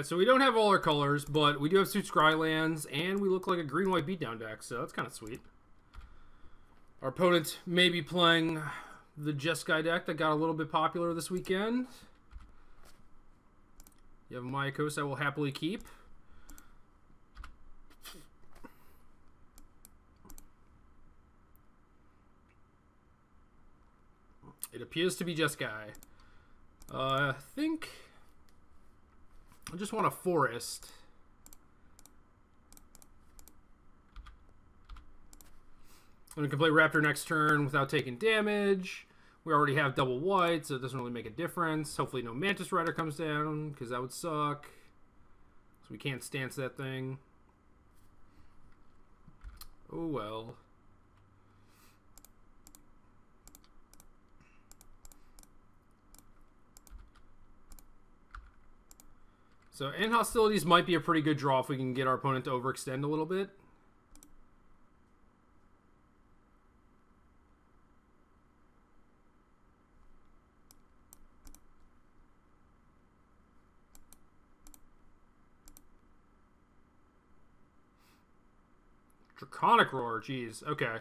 Alright, so we don't have all our colors, but we do have 2 Scrylands, and we look like a green-white beatdown deck, so that's kind of sweet. Our opponent may be playing the Jeskai deck that got a little bit popular this weekend. You have Mayakos I will happily keep. It appears to be Jeskai. I think I just want a forest. And we can play Raptor next turn without taking damage. We already have double white, so it doesn't really make a difference. Hopefully no Mantis Rider comes down, because that would suck. So we can't stance that thing. Oh well. So End Hostilities might be a pretty good draw if we can get our opponent to overextend a little bit. Draconic Roar, jeez. Okay.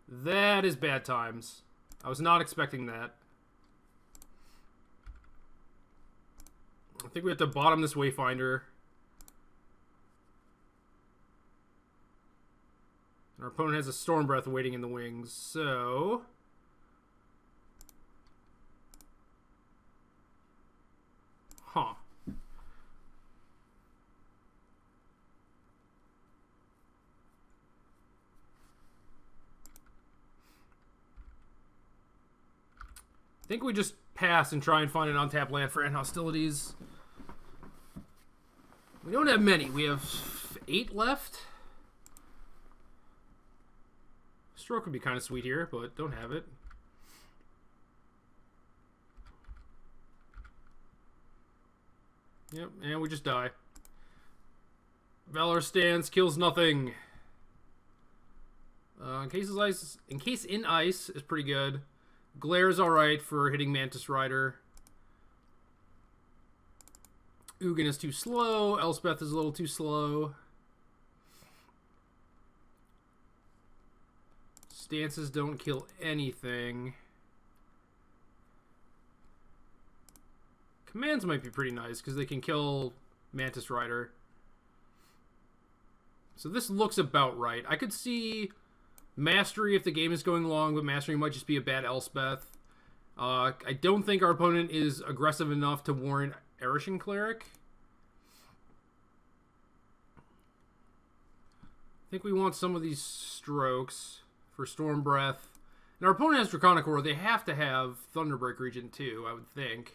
That is bad times. I was not expecting that. I think we have to bottom this Wayfinder. Our opponent has a Storm Breath waiting in the wings, so... Huh. I think we just pass and try and find an untapped land for End Hostilities. We don't have many. We have 8 left. Stroke would be kind of sweet here, but don't have it. Yep, and we just die. Valor Stance kills nothing. Encase in Ice is pretty good. Glare is alright for hitting Mantis Rider. Ugin is too slow. Elspeth is a little too slow. Stances don't kill anything. Commands might be pretty nice because they can kill Mantis Rider. So this looks about right. I could see Mastery if the game is going long, but Mastery might just be a bad Elspeth. I don't think our opponent is aggressive enough to warrant Erishin Cleric. I think we want some of these strokes for Storm Breath. And our opponent has Draconic Roar. They have to have Thunderbreak Regent too, I would think.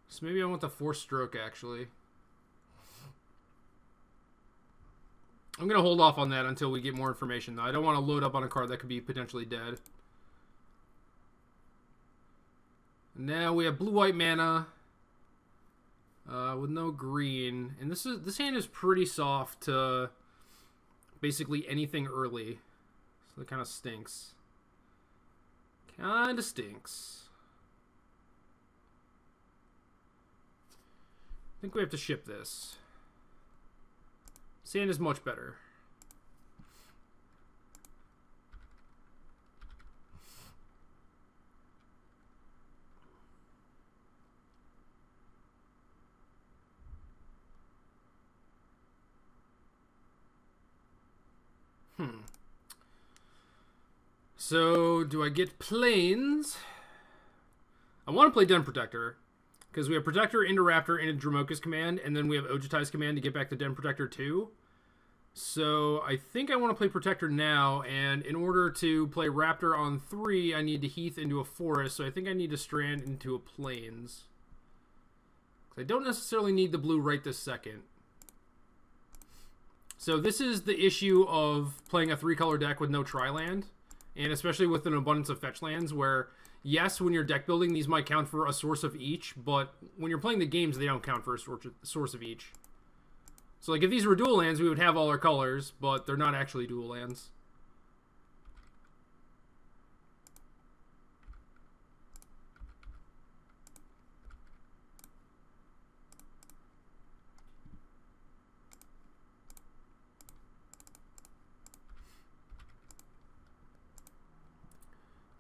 So maybe I want the 4th stroke, actually. I'm going to hold off on that until we get more information, though. I don't want to load up on a card that could be potentially dead. Now we have blue-white mana with no green. And this hand is pretty soft to basically anything early. So that kind of stinks. Kind of stinks. I think we have to ship this. Sand is much better. So, do I get planes? I want to play Den Protector. Because we have Protector into Raptor into Dramoka's command, and then we have Ojutai's command to get back to Den Protector 2. So I think I want to play Protector now, and in order to play Raptor on 3, I need to Heath into a Forest, so I think I need to Strand into a Plains. I don't necessarily need the blue right this second. So this is the issue of playing a 3-color deck with no Tri-land, and especially with an abundance of fetch lands, where yes, when you're deck building, these might count for a source of each, but when you're playing the games, they don't count for a source of each. So, like, if these were dual lands, we would have all our colors, but they're not actually dual lands.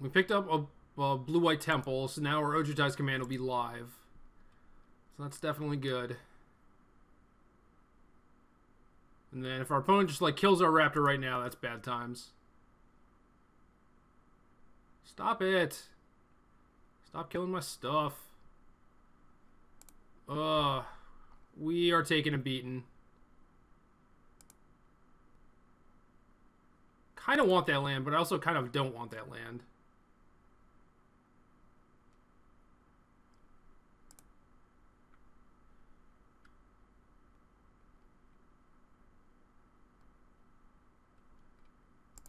We picked up a blue-white temple, so now our Ojutai's command will be live. So that's definitely good. And then if our opponent just, like, kills our raptor right now, that's bad times. Stop it. Stop killing my stuff. We are taking a beating. Kind of want that land, but I also kind of don't want that land.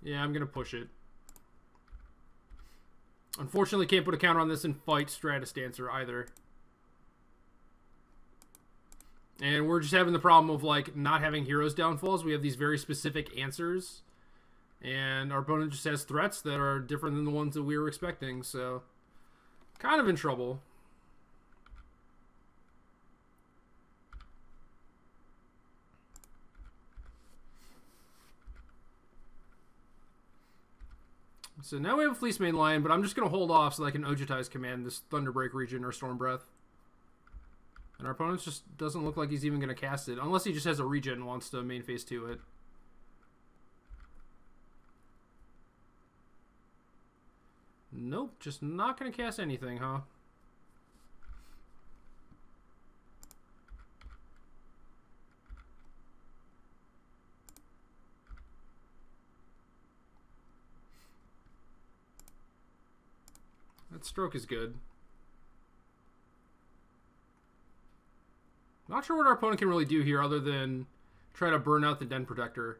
Yeah, I'm going to push it. Unfortunately, can't put a counter on this and fight Stratus Dancer either. And we're just having the problem of, like, not having heroes downfalls. We have these very specific answers. And our opponent just has threats that are different than the ones that we were expecting. So, kind of in trouble. So now we have a Fleece Mane Lion, but I'm just going to hold off so that I can Ojutai's command this Thunderbreak region or Storm Breath. And our opponent just doesn't look like he's even going to cast it, unless he just has a regen and wants to main phase 2 it. Nope, just not going to cast anything, huh? That stroke is good. Not sure what our opponent can really do here other than try to burn out the Den Protector.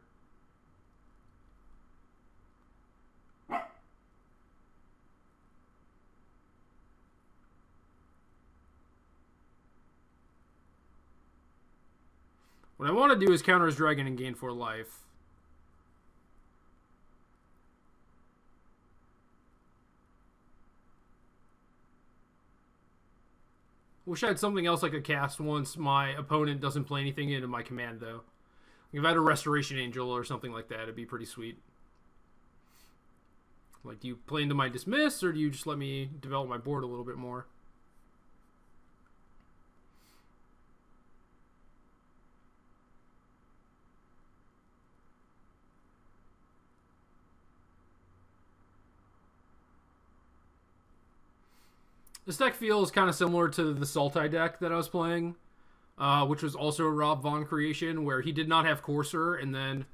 What I want to do is counter his dragon and gain 4 life. Wish I had something else I could cast once my opponent doesn't play anything into my command, though. If I had a Restoration Angel or something like that, it'd be pretty sweet. Like, do you play into my Dismiss, or do you just let me develop my board a little bit more? This deck feels kind of similar to the Sultai deck that I was playing, which was also a Rob Vaughn creation, where he did not have Courser, and then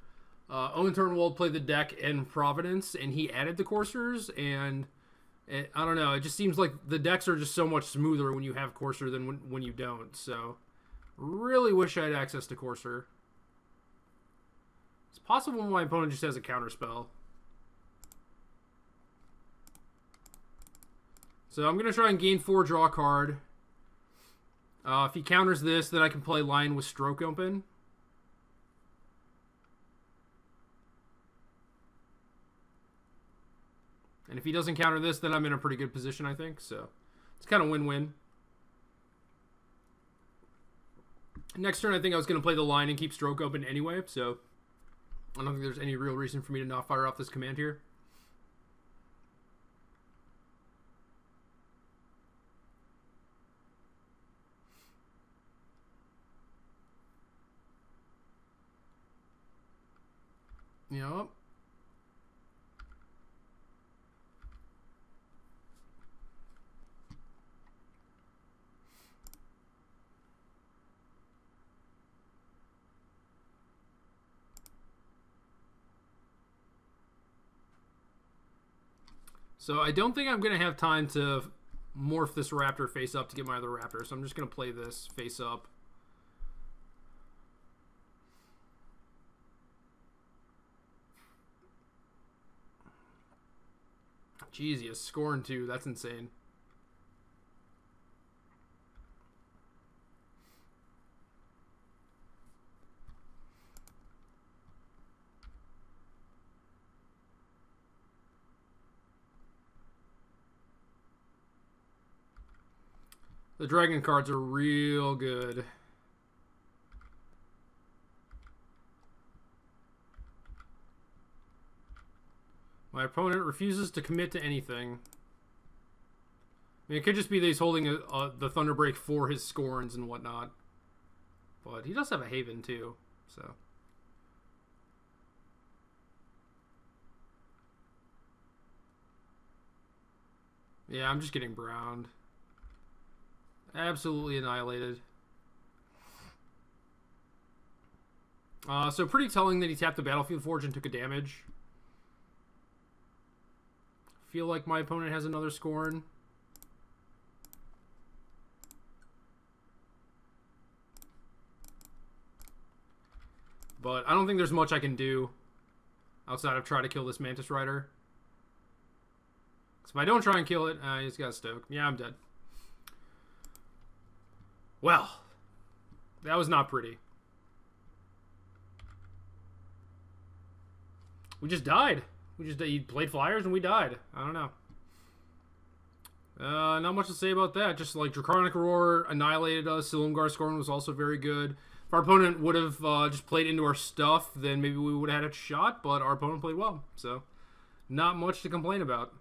Owen Turnwald played the deck in Providence, and he added the Coursers, and I don't know, it just seems like the decks are just so much smoother when you have Courser than when you don't, so really wish I had access to Courser. It's possible my opponent just has a counterspell. So I'm going to try and gain 4, draw a card. If he counters this, then I can play Lion with Stroke open. And if he doesn't counter this, then I'm in a pretty good position, I think. So it's kind of win-win. Next turn, I think I was going to play the Lion and keep Stroke open anyway. So I don't think there's any real reason for me to not fire off this command here. Yep. So I don't think I'm going to have time to morph this raptor face up to get my other raptor. So I'm just going to play this face up. Jeez, he has Scorn too. That's insane. The dragon cards are real good. My opponent refuses to commit to anything. I mean, it could just be that he's holding the Thunderbreak for his Scorns and whatnot. But he does have a Haven, too, so... Yeah, I'm just getting browned. Absolutely annihilated. So pretty telling that he tapped the Battlefield Forge and took a damage. Feel like my opponent has another Scorn. But I don't think there's much I can do outside of try to kill this Mantis Rider. So if I don't try and kill it, he's got Stoke. Yeah, I'm dead. Well, that was not pretty. We just died. He played Flyers and we died. I don't know. Not much to say about that. Just like Draconic Roar annihilated us. Silumgar Scorn was also very good. If our opponent would have just played into our stuff, then maybe we would have had a shot, but our opponent played well. So, not much to complain about.